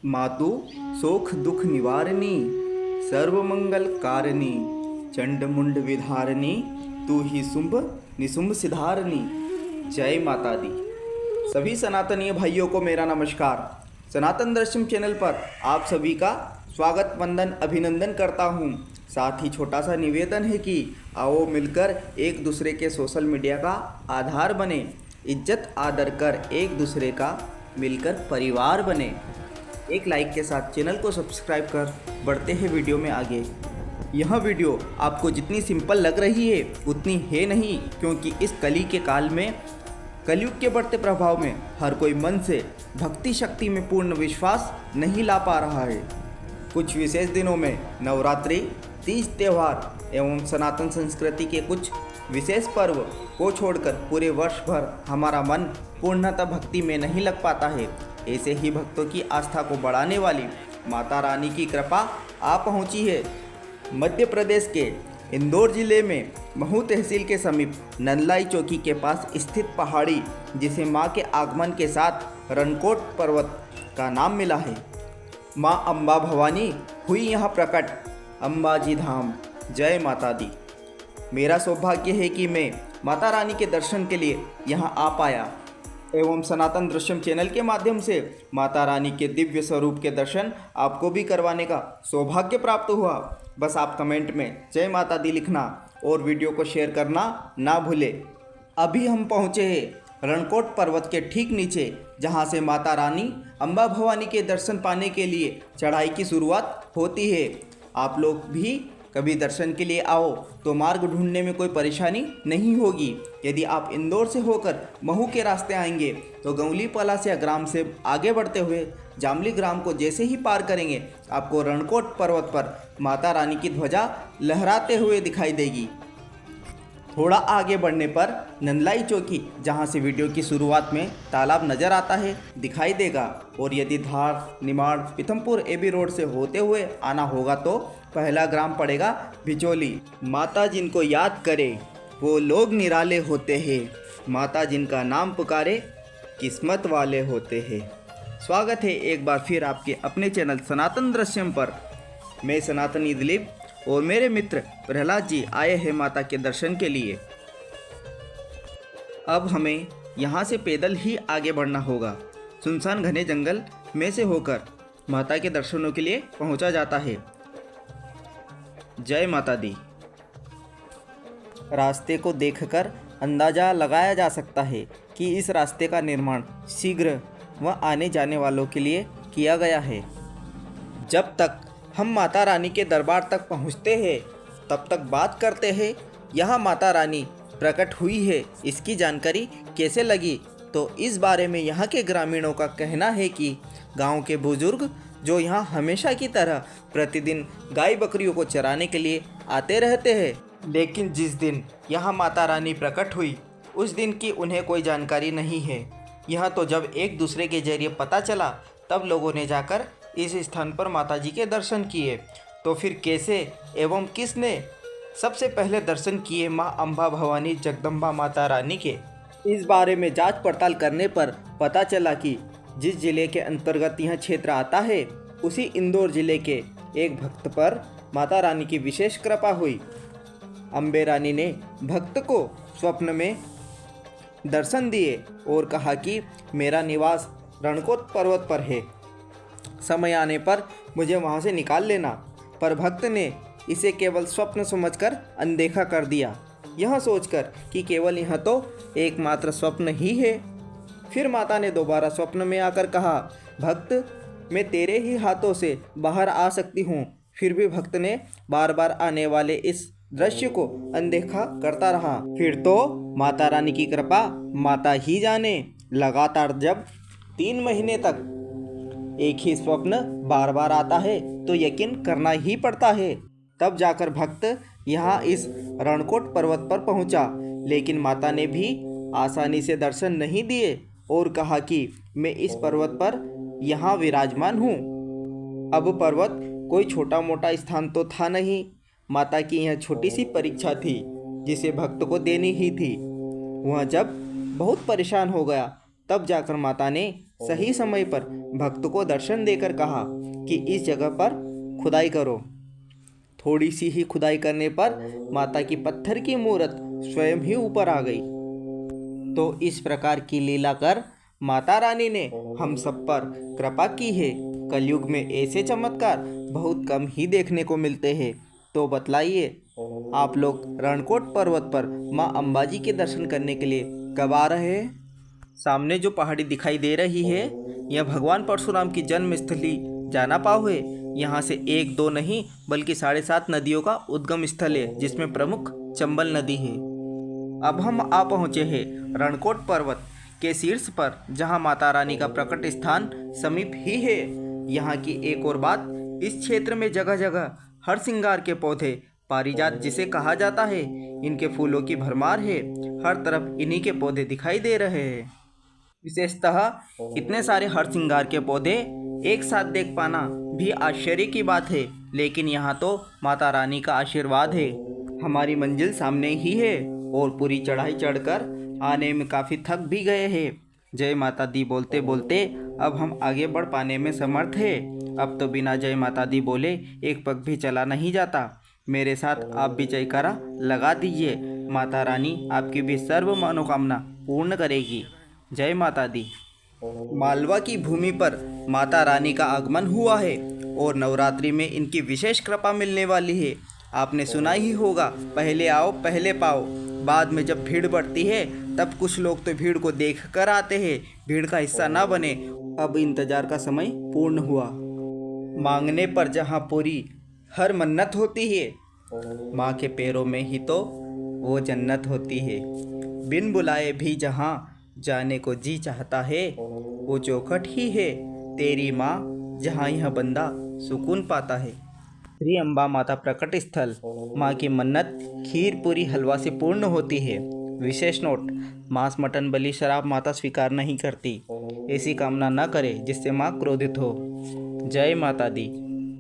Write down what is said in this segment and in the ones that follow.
मातु शोक दुख निवारिणी सर्वमंगल कारिणी चंड मुंड विधारिणी तू ही शुंभ निशुंभ सिधारिणी। जय माता दी। सभी सनातनीय भाइयों को मेरा नमस्कार। सनातन दर्शन चैनल पर आप सभी का स्वागत वंदन अभिनंदन करता हूँ। साथ ही छोटा सा निवेदन है कि आओ मिलकर एक दूसरे के सोशल मीडिया का आधार बने, इज्जत आदर कर एक दूसरे का मिलकर परिवार बने। एक लाइक के साथ चैनल को सब्सक्राइब कर बढ़ते हैं वीडियो में आगे। यह वीडियो आपको जितनी सिंपल लग रही है उतनी है नहीं, क्योंकि इस कली के काल में, कलयुग के बढ़ते प्रभाव में हर कोई मन से भक्ति शक्ति में पूर्ण विश्वास नहीं ला पा रहा है। कुछ विशेष दिनों में नवरात्रि, तीज त्यौहार एवं सनातन संस्कृति के कुछ विशेष पर्व को छोड़कर पूरे वर्ष भर हमारा मन पूर्णतः भक्ति में नहीं लग पाता है। ऐसे ही भक्तों की आस्था को बढ़ाने वाली माता रानी की कृपा आ पहुंची है। मध्य प्रदेश के इंदौर जिले में महू तहसील के समीप नंदलाई चौकी के पास स्थित पहाड़ी, जिसे मां के आगमन के साथ रणकोट पर्वत का नाम मिला है। मां अम्बा भवानी हुई यहाँ प्रकट, अंबाजी धाम। जय माता दी। मेरा सौभाग्य है कि मैं माता रानी के दर्शन के लिए यहाँ आ पाया एवं सनातन दृश्यम चैनल के माध्यम से माता रानी के दिव्य स्वरूप के दर्शन आपको भी करवाने का सौभाग्य प्राप्त हुआ। बस आप कमेंट में जय माता दी लिखना और वीडियो को शेयर करना ना भूले। अभी हम पहुँचे हैं रणकोट पर्वत के ठीक नीचे, जहाँ से माता रानी अम्बा भवानी के दर्शन पाने के लिए चढ़ाई की शुरुआत होती है। आप लोग भी कभी दर्शन के लिए आओ तो मार्ग ढूंढने में कोई परेशानी नहीं होगी। यदि आप इंदौर से होकर महू के रास्ते आएंगे तो गंगली पलासिया ग्राम से आगे बढ़ते हुए जामली ग्राम को जैसे ही पार करेंगे, आपको रणकोट पर्वत पर माता रानी की ध्वजा लहराते हुए दिखाई देगी। थोड़ा आगे बढ़ने पर नंदलाई चौकी, जहां से वीडियो की शुरुआत में तालाब नज़र आता है, दिखाई देगा। और यदि धार, निमाड़, पीथमपुर एबी रोड से होते हुए आना होगा तो पहला ग्राम पड़ेगा भिचोली। माता जिनको याद करे वो लोग निराले होते हैं, माता जिनका नाम पुकारे किस्मत वाले होते हैं। स्वागत है एक बार फिर आपके अपने चैनल सनातन दृश्यम पर। मैं सनातनी दिलीप और मेरे मित्र प्रहलाद जी आए हैं माता के दर्शन के लिए। अब हमें यहाँ से पैदल ही आगे बढ़ना होगा। सुनसान घने जंगल में से होकर माता के दर्शनों के लिए पहुँचा जाता है। जय माता दी। रास्ते को देखकर अंदाजा लगाया जा सकता है कि इस रास्ते का निर्माण शीघ्र व आने जाने वालों के लिए किया गया है। जब तक हम माता रानी के दरबार तक पहुंचते हैं तब तक बात करते हैं यहाँ माता रानी प्रकट हुई है, इसकी जानकारी कैसे लगी। तो इस बारे में यहाँ के ग्रामीणों का कहना है कि गांव के बुजुर्ग जो यहाँ हमेशा की तरह प्रतिदिन गाय बकरियों को चराने के लिए आते रहते हैं, लेकिन जिस दिन यहाँ माता रानी प्रकट हुई उस दिन की उन्हें कोई जानकारी नहीं है। यह तो जब एक दूसरे के जरिए पता चला तब लोगों ने जाकर इस स्थान पर माता जी के दर्शन किए। तो फिर कैसे एवं किसने सबसे पहले दर्शन किए माँ अम्बा भवानी जगदम्बा माता रानी के, इस बारे में जांच पड़ताल करने पर पता चला कि जिस जिले के अंतर्गत यह क्षेत्र आता है उसी इंदौर जिले के एक भक्त पर माता रानी की विशेष कृपा हुई। अम्बे रानी ने भक्त को स्वप्न में दर्शन दिए और कहा कि मेरा निवास रणकोट पर्वत पर है, समय आने पर मुझे वहां से निकाल लेना। पर भक्त ने इसे केवल स्वप्न समझकर अनदेखा कर दिया, यह सोचकर कि केवल यह तो एकमात्र स्वप्न ही है। फिर माता ने दोबारा स्वप्न में आकर कहा, भक्त मैं तेरे ही हाथों से बाहर आ सकती हूँ। फिर भी भक्त ने बार बार आने वाले इस दृश्य को अनदेखा करता रहा। फिर तो माता रानी की कृपा माता ही जाने। लगातार जब 3 महीने तक एक ही स्वप्न बार बार आता है तो यकीन करना ही पड़ता है। तब जाकर भक्त यहाँ इस रणकोट पर्वत पर पहुँचा, लेकिन माता ने भी आसानी से दर्शन नहीं दिए और कहा कि मैं इस पर्वत पर यहाँ विराजमान हूँ। अब पर्वत कोई छोटा मोटा स्थान तो था नहीं, माता की यह छोटी सी परीक्षा थी जिसे भक्त को देनी ही थी। वह जब बहुत परेशान हो गया तब जाकर माता ने सही समय पर भक्त को दर्शन देकर कहा कि इस जगह पर खुदाई करो। थोड़ी सी ही खुदाई करने पर माता की पत्थर की मूर्त स्वयं ही ऊपर आ गई। तो इस प्रकार की लीला कर माता रानी ने हम सब पर कृपा की है। कलयुग में ऐसे चमत्कार बहुत कम ही देखने को मिलते हैं। तो बतलाइए, आप लोग रणकोट पर्वत पर माँ अंबाजी के दर्शन करने के लिए कब आ रहे हैं? सामने जो पहाड़ी दिखाई दे रही है, यह भगवान परशुराम की जन्मस्थली जाना पाव है। यहाँ से एक दो नहीं बल्कि 7.5 नदियों का उद्गम स्थल है, जिसमें प्रमुख चंबल नदी है। अब हम आ पहुँचे हैं रणकोट पर्वत के शीर्ष पर, जहाँ माता रानी का प्रकट स्थान समीप ही है। यहाँ की एक और बात, इस क्षेत्र में जगह जगह हर श्रृंगार के पौधे, पारिजात जिसे कहा जाता है, इनके फूलों की भरमार है। हर तरफ इन्हीं के पौधे दिखाई दे रहे हैं। विशेषतः इतने सारे हर श्रृंगार के पौधे एक साथ देख पाना भी आश्चर्य की बात है। लेकिन यहाँ तो माता रानी का आशीर्वाद है। हमारी मंजिल सामने ही है और पूरी चढ़ाई चढ़कर आने में काफ़ी थक भी गए हैं। जय माता दी बोलते बोलते अब हम आगे बढ़ पाने में समर्थ है। अब तो बिना जय माता दी बोले एक पग भी चला नहीं जाता। मेरे साथ आप भी जयकारा लगा दीजिए। माता रानी आपकी भी सर्व मनोकामना पूर्ण करेगी। जय माता दी। मालवा की भूमि पर माता रानी का आगमन हुआ है और नवरात्रि में इनकी विशेष कृपा मिलने वाली है। आपने सुना ही होगा, पहले आओ पहले पाओ। बाद में जब भीड़ बढ़ती है तब कुछ लोग तो भीड़ को देख कर आते हैं, भीड़ का हिस्सा ना बने। अब इंतजार का समय पूर्ण हुआ। मांगने पर जहाँ पूरी हर मन्नत होती है, माँ के पैरों में ही तो वो जन्नत होती है। बिन बुलाए भी जहाँ जाने को जी चाहता है, वो चौखट ही है तेरी माँ, जहाँ यह बंदा सुकून पाता है। श्री अम्बा माता प्रकट स्थल, माँ की मन्नत खीर पूरी हलवा से पूर्ण होती है। विशेष नोट, मांस मटन बलि शराब माता स्वीकार नहीं करती। ऐसी कामना न करे जिससे माँ क्रोधित हो। जय माता दी।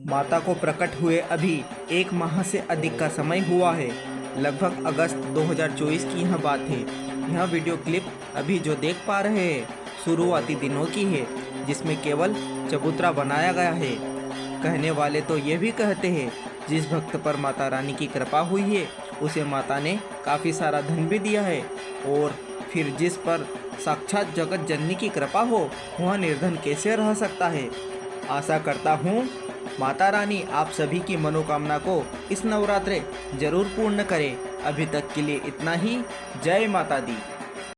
माता को प्रकट हुए अभी 1 माह से अधिक का समय हुआ है। लगभग अगस्त 2024 की यह बात है। यह वीडियो क्लिप अभी जो देख पा रहे हैं शुरुआती दिनों की है, जिसमें केवल चबूतरा बनाया गया है। कहने वाले तो ये भी कहते हैं, जिस भक्त पर माता रानी की कृपा हुई है उसे माता ने काफ़ी सारा धन भी दिया है, और फिर जिस पर साक्षात जगत जननी की कृपा हो वह निर्धन कैसे रह सकता है। आशा करता हूँ माता रानी आप सभी की मनोकामना को इस नवरात्रे जरूर पूर्ण करे। अभी तक के लिए इतना ही। जय माता दी।